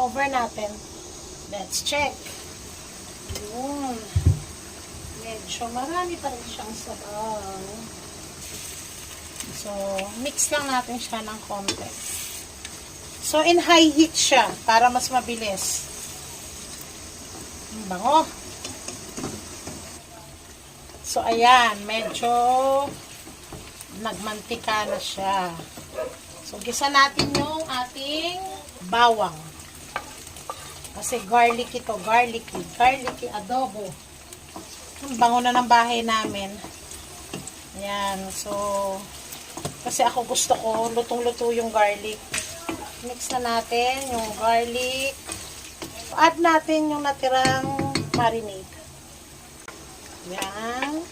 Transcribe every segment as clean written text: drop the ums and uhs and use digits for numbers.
cover natin. Let's check. Yun. Medyo marami pa rin siyang sabaw. So, mix lang natin siya ng konti. So, in high heat siya para mas mabilis. Ang bango. So, ayan. Medyo nagmantika na siya. So, gisa natin yung ating bawang. Kasi garlic ito. Garlicky adobo. Ang bango na ng bahay namin. Ayan. So, kasi ako gusto ko, lutong-luto yung garlic. Mix na natin yung garlic. Add natin yung natirang marinade. Yan.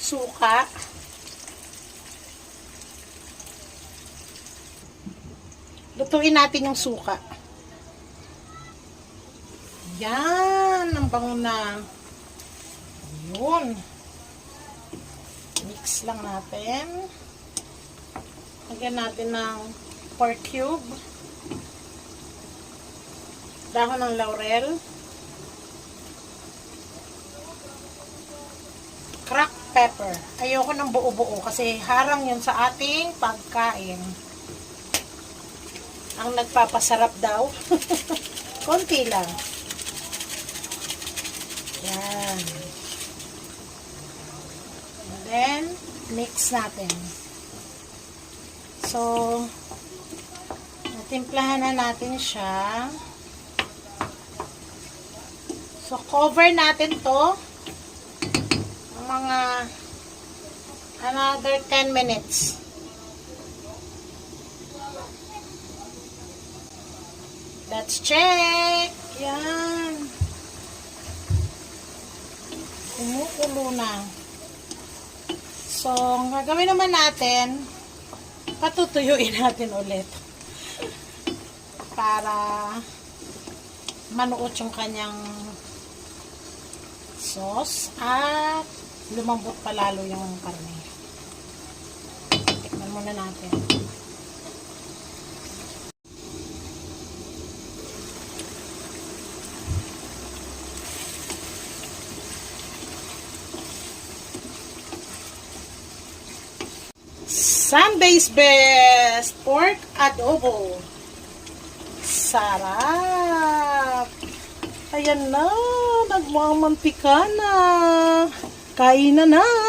Suka. Lutuin natin yung suka. Yan. Ang bango na. Yun. Mix lang natin. Lagyan natin ng pork cube. Dahon ng laurel. Cracked pepper. Ayoko ng buo-buo kasi harang yun sa ating pagkain. Ang nagpapasarap daw. Konti lang. Yan. And then, mix natin. So, natimplahan na natin siya. So, cover natin to mga another 10 minutes. Let's check. Yan. Kumukulo na. So, ang gagawin naman natin, patutuyuin natin ulit. Para manuot yung kanyang sauce at lumambot pa lalo yung karne. Tikman muna natin. Sunday's best pork adobo. Sarap! Ayan na, nagmamantika na. Kain na na!